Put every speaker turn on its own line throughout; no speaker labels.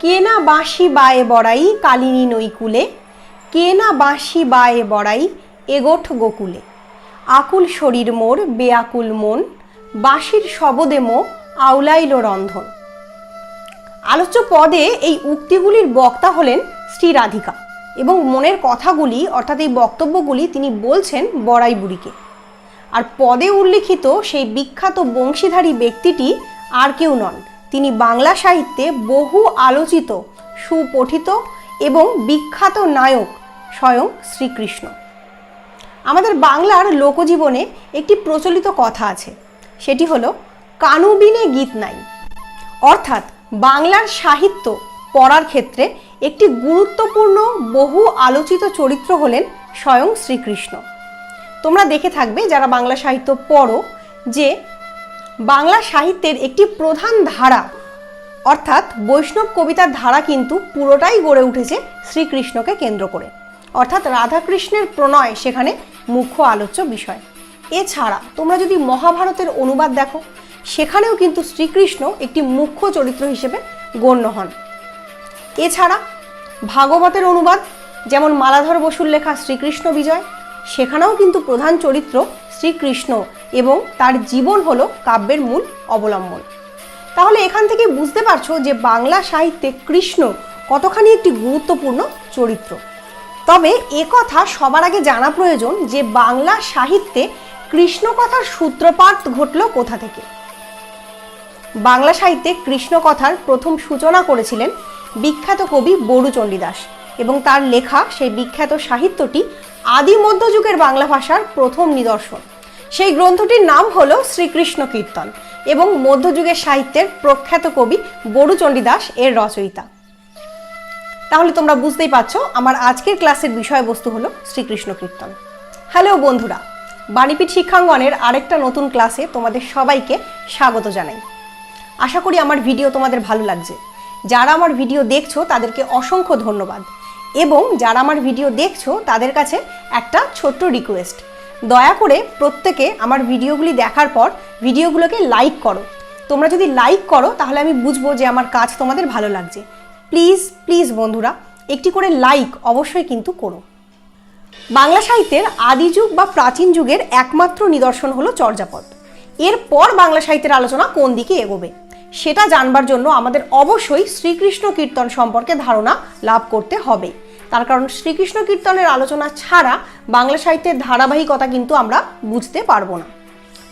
কে না বাঁশি বায়ে বড়াই কালিনী নৈকুলে, কে না বাঁশি বায়ে বড়াই এগোঠ গোকুলে, আকুল শরীর মোর বেআকুল মন, বাঁশির শবদে মো আউলাইল রন্ধন। আলোচ্য পদে এই উক্তিগুলির বক্তা হলেন শ্রী রাধিকা এবং মনের কথাগুলি অর্থাৎ এই বক্তব্যগুলি তিনি বলছেন বড়াই বুড়িকে। আর পদে উল্লিখিত সেই বিখ্যাত বংশীধারী ব্যক্তিটি আর কেউ নন, তিনি বাংলা সাহিত্যে বহু আলোচিত, সুপঠিত এবং বিখ্যাত নায়ক স্বয়ং শ্রীকৃষ্ণ। আমাদের বাংলার লোকজীবনে একটি প্রচলিত কথা আছে, সেটি হলো কানু বিনে গীত নাই। অর্থাৎ বাংলার সাহিত্য পড়ার ক্ষেত্রে একটি গুরুত্বপূর্ণ বহু আলোচিত চরিত্র হলেন স্বয়ং শ্রীকৃষ্ণ। তোমরা দেখে থাকবে যারা বাংলা সাহিত্য পড়ো যে বাংলা সাহিত্যের একটি প্রধান ধারা অর্থাৎ বৈষ্ণব কবিতার ধারা কিন্তু পুরোটাই গড়ে উঠেছে শ্রীকৃষ্ণকে কেন্দ্র করে, অর্থাৎ রাধাকৃষ্ণের প্রণয় সেখানে মুখ্য আলোচ্য বিষয়। এছাড়া তোমরা যদি মহাভারতের অনুবাদ দেখো সেখানেও কিন্তু শ্রীকৃষ্ণ একটি মুখ্য চরিত্র হিসেবে গণ্য হন। এছাড়া ভাগবতের অনুবাদ যেমন মালাধর বসুর লেখা শ্রীকৃষ্ণ বিজয়, সেখানেও কিন্তু প্রধান চরিত্র শ্রীকৃষ্ণ এবং তার জীবন হলো কাব্যের মূল অবলম্বন। তাহলে এখান থেকে বুঝতে পারছো যে বাংলা সাহিত্যে কৃষ্ণ কতখানি একটি গুরুত্বপূর্ণ চরিত্র। তবে একথা সবার আগে জানা প্রয়োজন যে বাংলা সাহিত্যে কৃষ্ণ কথার সূত্রপাত ঘটল কোথা থেকে। বাংলা সাহিত্যে কৃষ্ণ কথার প্রথম সূচনা করেছিলেন বিখ্যাত কবি বড়ুচণ্ডীদাস এবং তার লেখা সেই বিখ্যাত সাহিত্যটি আদি মধ্যযুগের বাংলা ভাষার প্রথম নিদর্শন। সেই গ্রন্থটির নাম হলো শ্রীকৃষ্ণ কীর্তন এবং মধ্যযুগের সাহিত্যের প্রখ্যাত কবি বড়ুচণ্ডীদাস এর রচয়িতা। তাহলে তোমরা বুঝতেই পারছো আমার আজকের ক্লাসের বিষয়বস্তু হলো শ্রীকৃষ্ণ কীর্তন। হ্যালো বন্ধুরা, বাণীপীঠ শিক্ষাঙ্গনের আরেকটা নতুন ক্লাসে তোমাদের সবাইকে স্বাগত জানাই। আশা করি আমার ভিডিও তোমাদের ভালো লাগছে। যারা আমার ভিডিও দেখছো তাদেরকে অসংখ্য ধন্যবাদ এবং যারা আমার ভিডিও দেখছো তাদের কাছে একটা ছোট্ট রিকোয়েস্ট, দয়া করে প্রত্যেকে আমার ভিডিওগুলি দেখার পর ভিডিওগুলোকে লাইক করো। তোমরা যদি লাইক করো তাহলে আমি বুঝবো যে আমার কাজ তোমাদের ভালো লাগছে। প্লিজ প্লিজ বন্ধুরা একটি করে লাইক অবশ্যই কিন্তু করো। বাংলা সাহিত্যের আদি যুগ বা প্রাচীন যুগের একমাত্র নিদর্শন হলো চর্যাপদ। এরপর বাংলা সাহিত্যের আলোচনা কোন দিকে এগোবে সেটা জানবার জন্য আমাদের অবশ্যই শ্রীকৃষ্ণ কীর্তন সম্পর্কে ধারণা লাভ করতে হবে। তার কারণ শ্রীকৃষ্ণ কীর্তনের আলোচনা ছাড়া বাংলা সাহিত্যের ধারাবাহিকতা কিন্তু আমরা বুঝতে পারবো না।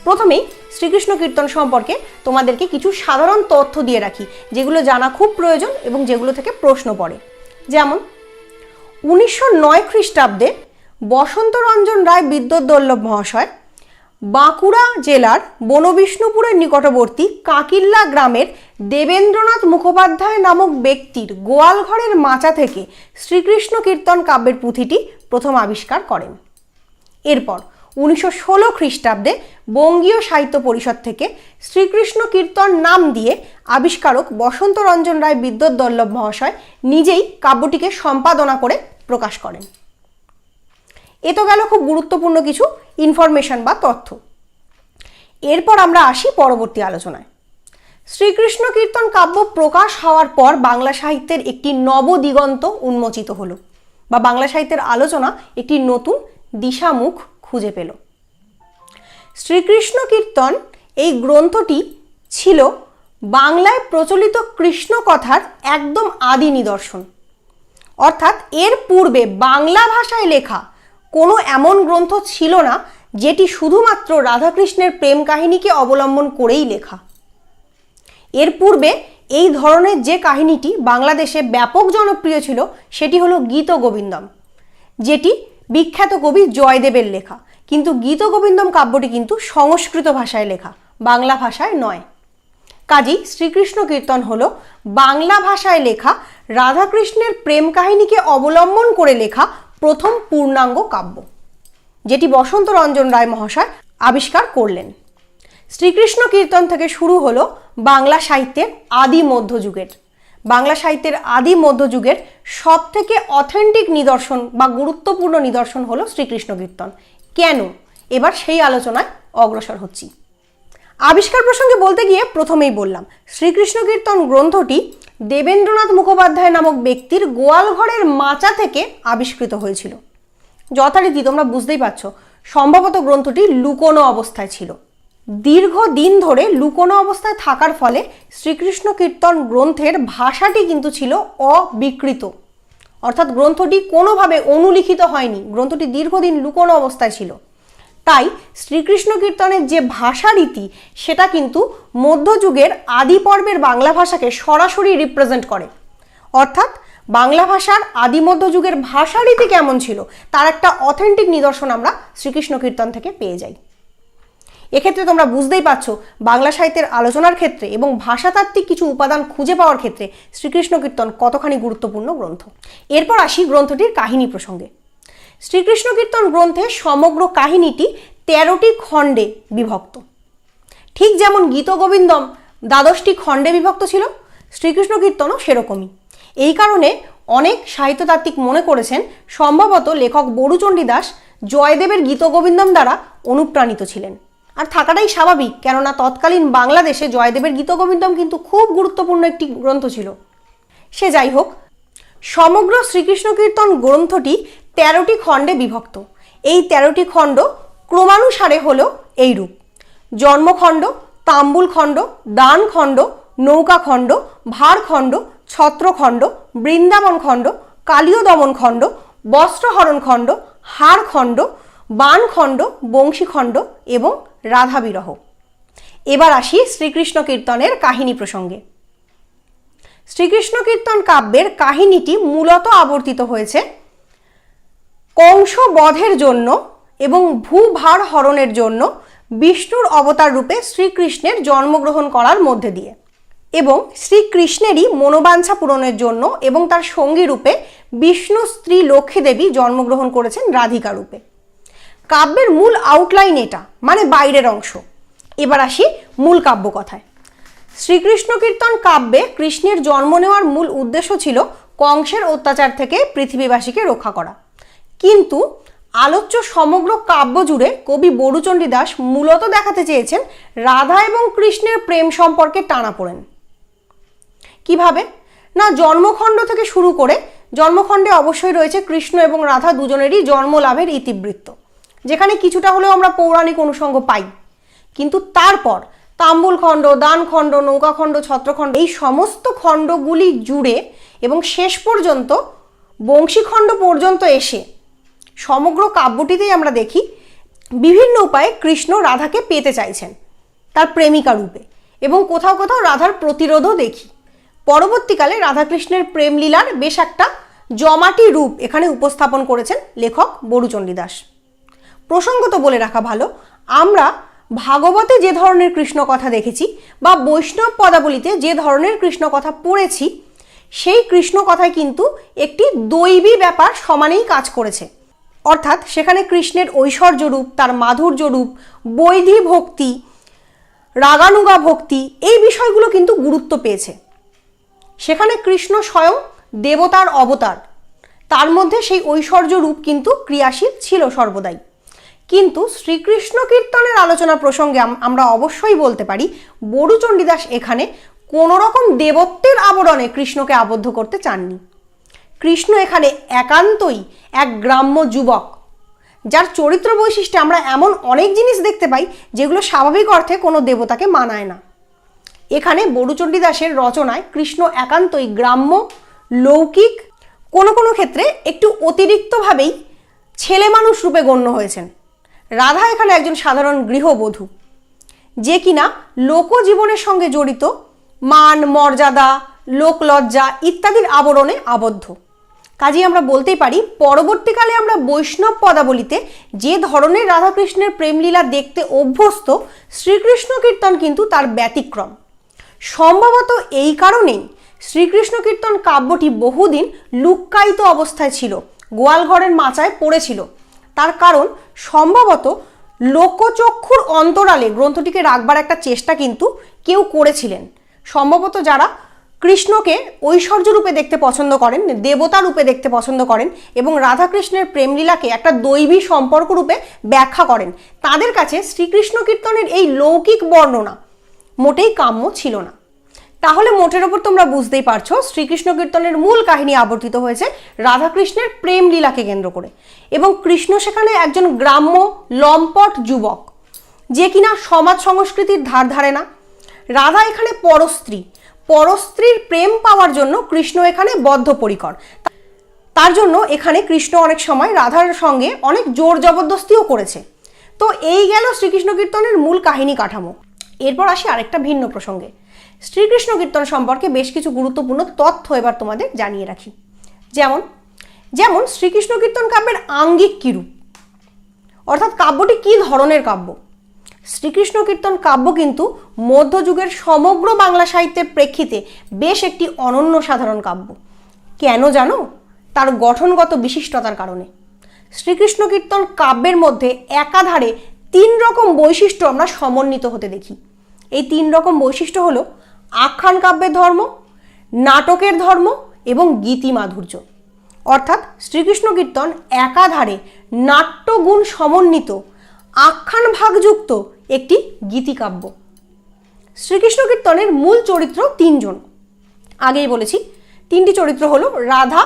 প্রথমেই শ্রীকৃষ্ণ কীর্তন সম্পর্কে তোমাদেরকে কিছু সাধারণ তথ্য দিয়ে রাখি যেগুলো জানা খুব প্রয়োজন এবং যেগুলো থেকে প্রশ্ন পড়ে। যেমন 1909 খ্রিস্টাব্দে বসন্ত রঞ্জন রায় বিদ্যোৎবল্লভ মহাশয় বাঁকুড়া জেলার বনবিষ্ণুপুরের নিকটবর্তী কাকিল্লা গ্রামের দেবেন্দ্রনাথ মুখোপাধ্যায় নামক ব্যক্তির গোয়াল ঘরের মাচা থেকে শ্রীকৃষ্ণ কীর্তন কাব্যের পুঁথিটি প্রথম আবিষ্কার করেন। এরপর 1916 খ্রিস্টাব্দে বঙ্গীয় সাহিত্য পরিষদ থেকে শ্রীকৃষ্ণ কীর্তন নাম দিয়ে আবিষ্কারক বসন্ত রঞ্জন রায় বিদ্যোৎবল্লভ মহাশয় নিজেই কাব্যটিকে সম্পাদনা করে প্রকাশ করেন। এ তো গেল খুব গুরুত্বপূর্ণ কিছু ইনফরমেশন বা তথ্য। এরপর আমরা আসি পরবর্তী আলোচনায়। শ্রীকৃষ্ণ কীর্তন কাব্য প্রকাশ হওয়ার পর বাংলা সাহিত্যের একটি নবদিগন্ত উন্মোচিত হলো বা বাংলা সাহিত্যের আলোচনা একটি নতুন দিশামুখ খুঁজে পেল। শ্রীকৃষ্ণ কীর্তন এই গ্রন্থটি ছিল বাংলায় প্রচলিত কৃষ্ণ কথার একদম আদি নিদর্শন। অর্থাৎ এর পূর্বে বাংলা ভাষায় লেখা কোনো এমন গ্রন্থ ছিল না যেটি শুধুমাত্র রাধাকৃষ্ণের প্রেম কাহিনীকে অবলম্বন করেই লেখা। এর পূর্বে এই ধরনের যে কাহিনীটি বাংলাদেশে ব্যাপক জনপ্রিয় ছিল সেটি হলো গীতগোবিন্দম, যেটি বিখ্যাত কবি জয়দেবের লেখা। কিন্তু গীতগোবিন্দম কাব্যটি কিন্তু সংস্কৃত ভাষায় লেখা, বাংলা ভাষায় নয়। কাজেই শ্রীকৃষ্ণ কীর্তন হলো বাংলা ভাষায় লেখা রাধাকৃষ্ণের প্রেম কাহিনীকে অবলম্বন করে লেখা প্রথম পূর্ণাঙ্গ কাব্য, যেটি বসন্ত রঞ্জন রায় মহাশয় আবিষ্কার করলেন। শ্রীকৃষ্ণ কীর্তন থেকে শুরু হলো বাংলা সাহিত্যের আদি মধ্যযুগের সব থেকে অথেন্টিক নিদর্শন বা গুরুত্বপূর্ণ নিদর্শন হলো শ্রীকৃষ্ণ কীর্তন। কেন? এবার সেই আলোচনায় অগ্রসর হচ্ছি। আবিষ্কার প্রসঙ্গে বলতে গিয়ে প্রথমেই বললাম শ্রীকৃষ্ণ কীর্তন গ্রন্থটি দেবেন্দ্রনাথ মুখোপাধ্যায় নামক ব্যক্তির গোয়ালঘরের মাচা থেকে আবিষ্কৃত হয়েছিল। যথারীতি তোমরা বুঝতেই পারছো, সম্ভবত গ্রন্থটি লুকোনো অবস্থায় ছিল। দীর্ঘদিন ধরে লুকোনো অবস্থায় থাকার ফলে শ্রীকৃষ্ণ কীর্তন গ্রন্থের ভাষাটি কিন্তু ছিল অবিকৃত, অর্থাৎ গ্রন্থটি কোনোভাবে অনুলিখিত হয়নি, গ্রন্থটি দীর্ঘদিন লুকোনো অবস্থায় ছিল। তাই শ্রীকৃষ্ণ কীর্তনের যে ভাষারীতি সেটা কিন্তু মধ্যযুগের আদি পর্বের বাংলা ভাষাকে সরাসরি রিপ্রেজেন্ট করে। অর্থাৎ বাংলা ভাষার আদি মধ্যযুগের ভাষারীতি কেমন ছিল তার একটা অথেন্টিক নিদর্শন আমরা শ্রীকৃষ্ণ কীর্তন থেকে পেয়ে যাই। এক্ষেত্রে তোমরা বুঝতেই পারছো বাংলা সাহিত্যের আলোচনার ক্ষেত্রে এবং ভাষাতাত্ত্বিক কিছু উপাদান খুঁজে পাওয়ার ক্ষেত্রে শ্রীকৃষ্ণ কীর্তন কতখানি গুরুত্বপূর্ণ গ্রন্থ। এরপর আসি গ্রন্থটির কাহিনী প্রসঙ্গে। শ্রীকৃষ্ণ কীর্তন গ্রন্থের সমগ্র কাহিনীটি 13টি খণ্ডে বিভক্ত। ঠিক যেমন গীতগোবিন্দম 12টি খণ্ডে বিভক্ত ছিল, শ্রীকৃষ্ণ কীর্তনও সেরকমই। এই কারণে অনেক সাহিত্যতাত্ত্বিক মনে করেছেন সম্ভবত লেখক বড়ুচণ্ডী দাস জয়দেবের গীতগোবিন্দম দ্বারা অনুপ্রাণিত ছিলেন। আর থাকাটাই স্বাভাবিক, কেননা তৎকালীন বাংলাদেশে জয়দেবের গীতগোবিন্দম কিন্তু খুব গুরুত্বপূর্ণ একটি গ্রন্থ ছিল। সে যাই হোক, সমগ্র শ্রীকৃষ্ণ কীর্তন গ্রন্থটি 13টি খণ্ডে বিভক্ত। এই 13টি খণ্ড ক্রমানুসারে হলো এইরূপ: জন্মখণ্ড, তাম্বুলখণ্ড, দানখণ্ড, নৌকাখণ্ড, ভারখণ্ড, ছত্রখণ্ড, বৃন্দাবন খণ্ড, কালীয় দমন খণ্ড, বস্ত্রহরণ খণ্ড, হারখণ্ড, বাণখণ্ড, বংশীখণ্ড এবং রাধা বিরহ। এবার আসি শ্রীকৃষ্ণ কীর্তনের কাহিনী প্রসঙ্গে। শ্রীকৃষ্ণ কীর্তন কাব্যের কাহিনীটি মূলত আবর্তিত হয়েছে কংস বধের জন্য এবং ভূভার হরণের জন্য বিষ্ণুর অবতার রূপে শ্রীকৃষ্ণের জন্মগ্রহণ করার মধ্যে দিয়ে, এবং শ্রীকৃষ্ণেরই মনোবাঞ্ছা পূরণের জন্য এবং তার সঙ্গী রূপে বিষ্ণু স্ত্রী লক্ষ্মী দেবী জন্মগ্রহণ করেছেন রাধিকা রূপে। কাব্যের মূল আউটলাইন এটা, মানে বাইরের অংশ। এবার আসি মূল কাব্য কথায়। শ্রীকৃষ্ণ কীর্তন কাব্যে কৃষ্ণের জন্ম নেওয়ার মূল উদ্দেশ্য ছিল কংসের অত্যাচার থেকে পৃথিবীবাসীকে রক্ষা করা, কিন্তু আলোচ্য সমগ্র কাব্য জুড়ে কবি বড়ুচণ্ডী দাস মূলত দেখাতে চেয়েছেন রাধা এবং কৃষ্ণের প্রেম সম্পর্কে টানাপোড়েন। কিভাবে না, জন্মখণ্ড থেকে শুরু করে, জন্মখণ্ডে অবশ্যই রয়েছে কৃষ্ণ এবং রাধা দুজনেরই জন্ম লাভের ইতিবৃত্ত, যেখানে কিছুটা হলেও আমরা পৌরাণিক অনুষঙ্গ পাই। কিন্তু তারপর তাম্বুলখণ্ড, দানখণ্ড, নৌকাখণ্ড, ছত্রখণ্ড, এই সমস্ত খণ্ডগুলি জুড়ে এবং শেষ পর্যন্ত বংশীখণ্ড পর্যন্ত এসে সমগ্র কাব্যটিতেই আমরা দেখি বিভিন্ন উপায়ে কৃষ্ণ রাধাকে পেতে চাইছেন তার প্রেমিকা রূপে, এবং কোথাও কোথাও রাধার প্রতিরোধও দেখি। পরবর্তীকালে রাধাকৃষ্ণের প্রেমলীলার বেশ একটা জমাটি রূপ এখানে উপস্থাপন করেছেন লেখক বড়ুচণ্ডী দাস। প্রসঙ্গত বলে রাখা ভালো, আমরা ভাগবতে যে ধরনের কৃষ্ণ কথা দেখেছি বা বৈষ্ণব পদাবলিতে যে ধরনের কৃষ্ণ কথা পড়েছি, সেই কৃষ্ণ কথায় কিন্তু একটি দৈবী ব্যাপার সমানেই কাজ করেছে। অর্থাৎ সেখানে কৃষ্ণের ঐশ্বর্য রূপ, তার মাধুর্য রূপ, বৈধী ভক্তি, রাগানুগা ভক্তি, এই বিষয়গুলো কিন্তু গুরুত্ব পেয়েছে। সেখানে কৃষ্ণ স্বয়ং দেবতার অবতার, তার মধ্যে সেই ঐশ্বর্য রূপ কিন্তু ক্রিয়াশীল ছিল সর্বদাই। কিন্তু শ্রীকৃষ্ণ কীর্তনের আলোচনা প্রসঙ্গে আমরা অবশ্যই বলতে পারি বড়ুচণ্ডী দাস এখানে কোনো রকম দেবত্বের আবরণে কৃষ্ণকে আবদ্ধ করতে চাননি। কৃষ্ণ এখানে একান্তই এক গ্রাম্য যুবক, যার চরিত্র বৈশিষ্ট্যে আমরা এমন অনেক জিনিস দেখতে পাই যেগুলো স্বাভাবিক অর্থে কোনো দেবতাকে মানায় না। এখানে বড়ুচণ্ডী দাসের রচনায় কৃষ্ণ একান্তই গ্রাম্য, লৌকিক, কোনো কোনো ক্ষেত্রে একটু অতিরিক্তভাবেই ছেলে মানুষ রূপে গণ্য হয়েছেন। রাধা এখানে একজন সাধারণ গৃহবধূ, যে কিনা লোকজীবনের সঙ্গে জড়িত মান, মর্যাদা, লোকলজ্জা ইত্যাদির আবরণে আবদ্ধ। কাজেই আমরা বলতেই পারি পরবর্তীকালে আমরা বৈষ্ণব পদাবলিতে যে ধরনের রাধাকৃষ্ণের প্রেমলীলা দেখতে অভ্যস্ত, শ্রীকৃষ্ণ কীর্তন কিন্তু তার ব্যতিক্রম। সম্ভবত এই কারণেই শ্রীকৃষ্ণ কীর্তন কাব্যটি বহুদিন লুক্কায়িত অবস্থায় ছিল, গোয়ালঘরের মাচায় পড়েছিল। তার কারণ সম্ভবত লোকচক্ষুর অন্তরালে গ্রন্থটিকে রাখবার একটা চেষ্টা কিন্তু কেউ করেছিলেন। সম্ভবত যারা কৃষ্ণকে ঐশ্বর্য রূপে দেখতে পছন্দ করেন, দেবতা রূপে দেখতে পছন্দ করেন এবং রাধাকৃষ্ণের প্রেমলীলাকে একটা দৈবী সম্পর্ক রূপে ব্যাখ্যা করেন, তাদের কাছে শ্রীকৃষ্ণ কীর্তনের এই লৌকিক বর্ণনা মোটেই কাম্য ছিল না। তাহলে মোটের ওপর তোমরা বুঝতেই পারছো শ্রীকৃষ্ণ কীর্তনের মূল কাহিনী আবর্তিত হয়েছে রাধাকৃষ্ণের প্রেম লীলাকে কেন্দ্র করে, এবং কৃষ্ণ সেখানে একজন গ্রাম্য লম্পট যুবক যে কিনা সমাজ সংস্কৃতির ধার ধারে না। রাধা এখানে পরস্ত্রীর প্রেম পাওয়ার জন্য কৃষ্ণ এখানে বদ্ধপরিকর। তার জন্য এখানে কৃষ্ণ অনেক সময় রাধার সঙ্গে অনেক জোর জবরদস্তিও করেছে। তো এই গেল শ্রীকৃষ্ণ কীর্তনের মূল কাহিনী কাঠামো। এরপর আসি আরেকটা ভিন্ন প্রসঙ্গে। শ্রীকৃষ্ণ কীর্তন সম্পর্কে বেশ কিছু গুরুত্বপূর্ণ তথ্য এবার তোমাদের জানিয়ে রাখি। যেমন শ্রীকৃষ্ণ কীর্তন কাব্যের আঙ্গিক কী রূপ, অর্থাৎ কাব্যটি কী ধরনের কাব্য। শ্রীকৃষ্ণ কীর্তন কাব্য কিন্তু মধ্যযুগের সমগ্র বাংলা সাহিত্যের প্রেক্ষিতে বেশ একটি অনন্য সাধারণ কাব্য। কেন জানো? তার গঠনগত বিশিষ্টতার কারণে। শ্রীকৃষ্ণ কীর্তন কাব্যের মধ্যে একাধারে 3 রকম বৈশিষ্ট্য আমরা সমন্বিত হতে দেখি। এই 3 রকম বৈশিষ্ট্য হলো আখ্যান কাব্যের ধর্ম, নাটকের ধর্ম এবং গীতি মাধুর্য। অর্থাৎ শ্রীকৃষ্ণ কীর্তন একাধারে নাট্যগুণ সমন্বিত আখ্যান ভাগযুক্ত একটি গীতিকাব্য। শ্রীকৃষ্ণ কীর্তনের মূল চরিত্র 3 জন। আগেই বলেছি 3টি চরিত্র হলো রাধা,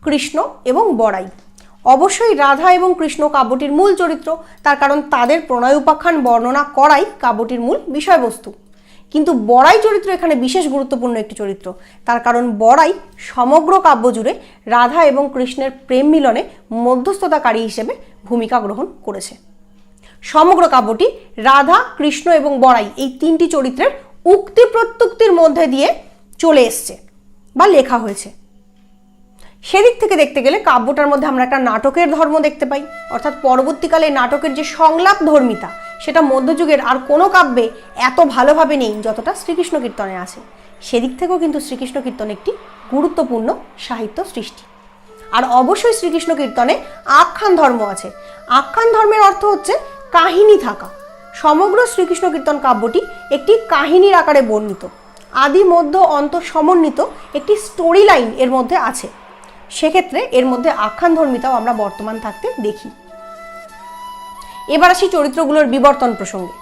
কৃষ্ণ এবং বড়াই। অবশ্যই রাধা এবং কৃষ্ণ কাব্যটির মূল চরিত্র, তার কারণ তাদের প্রণয় উপাখ্যান বর্ণনা করাই কাব্যটির মূল বিষয়বস্তু। কিন্তু বড়াই চরিত্র এখানে বিশেষ গুরুত্বপূর্ণ একটি চরিত্র, তার কারণ বড়াই সমগ্র কাব্য জুড়ে রাধা এবং কৃষ্ণের প্রেম মিলনে মধ্যস্থতাকারী হিসেবে ভূমিকা গ্রহণ করেছে। সমগ্র কাব্যটি রাধা, কৃষ্ণ এবং বড়াই এই 3টি চরিত্রের উক্তি প্রত্যুক্তির মধ্যে দিয়ে চলে এসছে বা লেখা হয়েছে। সেদিক থেকে দেখতে গেলে কাব্যটার মধ্যে আমরা একটা নাটকের ধর্ম দেখতে পাই, অর্থাৎ পরবর্তীকালে নাটকের যে সংলাপ ধর্মিতা সেটা মধ্যযুগের আর কোনো কাব্যে এত ভালোভাবে নেই যতটা শ্রীকৃষ্ণ কীর্তনে আছে। সেদিক থেকেও কিন্তু শ্রীকৃষ্ণ কীর্তন একটি গুরুত্বপূর্ণ সাহিত্য সৃষ্টি। আর অবশ্যই শ্রীকৃষ্ণ কীর্তনে আখ্যান ধর্ম আছে। আখ্যান ধর্মের অর্থ হচ্ছে কাহিনী থাকা। সমগ্র শ্রীকৃষ্ণ কীর্তন কাব্যটি একটি কাহিনীর আকারে বর্ণিত, আদি মধ্য অন্ত সমন্বিত একটি স্টোরি লাইন এর মধ্যে আছে। সেক্ষেত্রে এর মধ্যে আখ্যান ধর্মিতাও আমরা বর্তমান থাকতে দেখি। এবার আসি চরিত্রগুলোর বিবর্তন প্রসঙ্গে।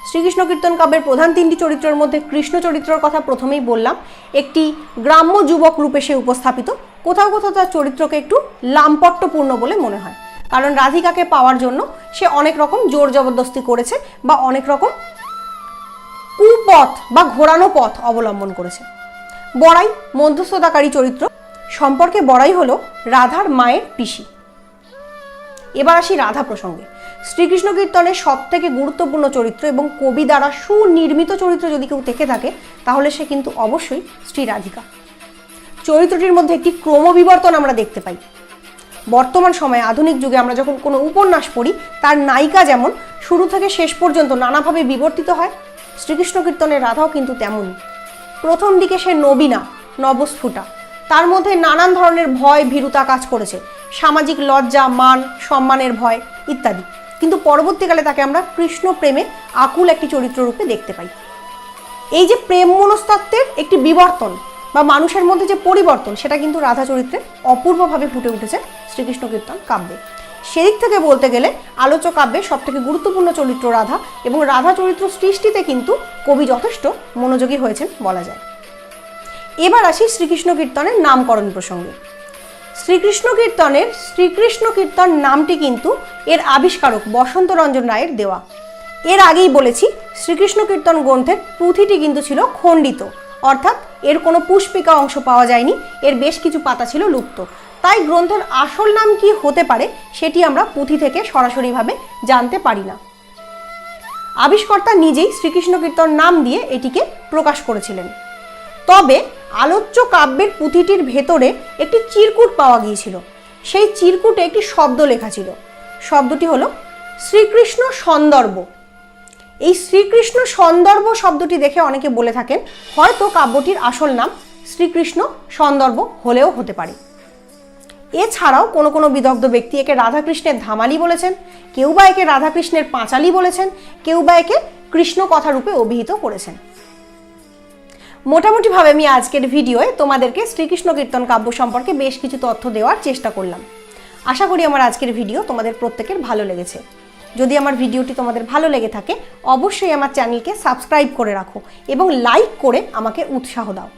শ্রীকৃষ্ণ কীর্তন কাব্যের প্রধান 3টি চরিত্রের মধ্যে কৃষ্ণ চরিত্রের কথা প্রথমেই বললাম। একটি গ্রাম্য যুবক রূপে সে উপস্থাপিত। কোথাও কোথাও তার চরিত্রকে একটু লাম্পট্যপূর্ণ বলে মনে হয়, কারণ রাধিকাকে পাওয়ার জন্য সে অনেক রকম জোর জবরদস্তি করেছে বা অনেক রকম কুপথ বা ঘোরানো পথ অবলম্বন করেছে। বড়াই মধ্যস্থতাকারী চরিত্র। সম্পর্কে বড়াই হলো রাধার মায়ের পিসি। এবার আসি রাধা প্রসঙ্গে। শ্রীকৃষ্ণ কীর্তনের সবথেকে গুরুত্বপূর্ণ চরিত্র এবং কবি দ্বারা সুনির্মিত চরিত্র যদি কেউ থেকে থাকে তাহলে সে কিন্তু অবশ্যই শ্রী রাধিকা। চরিত্রটির মধ্যে একটি ক্রমবিবর্তন আমরা দেখতে পাই। বর্তমান সময়ে আধুনিক যুগে আমরা যখন কোনো উপন্যাস পড়ি তার নায়িকা যেমন শুরু থেকে শেষ পর্যন্ত নানাভাবে বিবর্তিত হয়, শ্রীকৃষ্ণ কীর্তনের রাধাও কিন্তু তেমনই। প্রথম দিকে সে নবীনা, নবস্ফুটা, তার মধ্যে নানান ধরনের ভয় ভীরুতা কাজ করেছে, সামাজিক লজ্জা, মান সম্মানের ভয় ইত্যাদি। কিন্তু পরবর্তীকালে তাকে আমরা কৃষ্ণ প্রেমে আকুল একটি চরিত্র রূপে দেখতে পাই। এই যে প্রেম মনস্তত্ত্বের একটি বিবর্তন বা মানুষের মধ্যে যে পরিবর্তন, সেটা কিন্তু রাধা চরিত্রে অপূর্বভাবে ফুটে উঠেছে শ্রীকৃষ্ণ কীর্তন কাব্যে। সেদিক থেকে বলতে গেলে আলোচ্য কাব্যের সবথেকে গুরুত্বপূর্ণ চরিত্র রাধা, এবং রাধা চরিত্র সৃষ্টিতে কিন্তু কবি যথেষ্ট মনোযোগী হয়েছেন বলা যায়। এবার আসি শ্রীকৃষ্ণ কীর্তনের নামকরণ প্রসঙ্গে। শ্রীকৃষ্ণ কীর্তনের শ্রীকৃষ্ণ কীর্তন নামটি কিন্তু এর আবিষ্কারক বসন্ত রঞ্জন রায়ের দেওয়া। এর আগেই বলেছি শ্রীকৃষ্ণ কীর্তন গ্রন্থের পুঁথিটি কিন্তু ছিল খণ্ডিত, অর্থাৎ এর কোনো পুষ্পিকা অংশ পাওয়া যায়নি, এর বেশ কিছু পাতা ছিল লুপ্ত। তাই গ্রন্থের আসল নাম কি হতে পারে সেটি আমরা পুঁথি থেকে সরাসরিভাবে জানতে পারি না। আবিষ্কর্তা নিজেই শ্রীকৃষ্ণ কীর্তন নাম দিয়ে এটিকে প্রকাশ করেছিলেন। তবে আলোচ্য কাব্যের পুঁথিটির ভেতরে একটি চিরকুট পাওয়া গিয়েছিল। সেই চিরকুটে একটি শব্দ লেখা ছিল। শব্দটি হলো শ্রীকৃষ্ণ সন্দর্ভ। এই শ্রীকৃষ্ণ সন্দর্ভ শব্দটি দেখে অনেকে বলে থাকেন হয়তো কাব্যটির আসল নাম শ্রীকৃষ্ণ সন্দর্ভ হলেও হতে পারে। এছাড়াও কোনো কোনো বিদগ্ধ ব্যক্তি একে রাধাকৃষ্ণের ধামালি বলেছেন, কেউ বা একে রাধাকৃষ্ণের পাঁচালি বলেছেন, কেউ বা একে কৃষ্ণ কথা রূপে অভিহিত করেছেন। মোটামুটিভাবে আমি আজকের ভিডিওয়ে তোমাদেরকে শ্রীকৃষ্ণ কীর্তন কাব্য সম্পর্কে বেশ কিছু তথ্য দেওয়ার চেষ্টা করলাম। আশা করি আমার আজকের ভিডিও তোমাদের প্রত্যেকের ভালো লেগেছে। যদি আমার ভিডিওটি তোমাদের ভালো লেগে থাকে অবশ্যই আমার চ্যানেলকে সাবস্ক্রাইব করে রাখো এবং লাইক করে আমাকে উৎসাহ দাও।